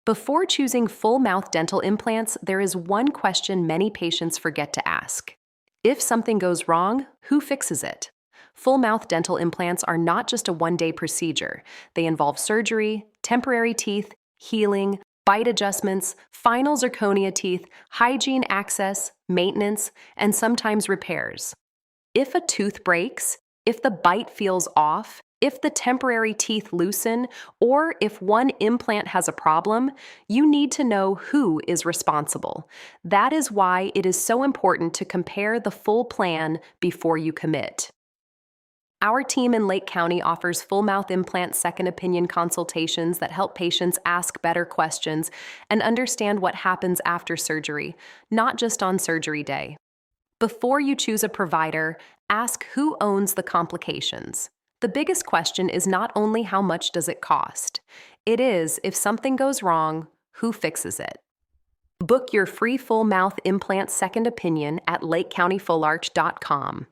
Before choosing full mouth dental implants, there is one question many patients forget to ask. If something goes wrong, who fixes it? Full mouth dental implants are not just a one-day procedure. They involve surgery, temporary teeth, healing, bite adjustments, final zirconia teeth, hygiene access, maintenance, and sometimes repairs. If a tooth breaks, if the bite feels off, if the temporary teeth loosen, or if one implant has a problem, you need to know who is responsible. That is why it is so important to compare the full plan before you commit. Our team in Lake County offers full mouth implant second opinion consultations that help patients ask better questions and understand what happens after surgery, not just on surgery day. Before you choose a provider, ask who owns the complications. The biggest question is not only how much does it cost. It is, if something goes wrong, who fixes it? Book your free full mouth implant second opinion at lakecountyfullarch.com.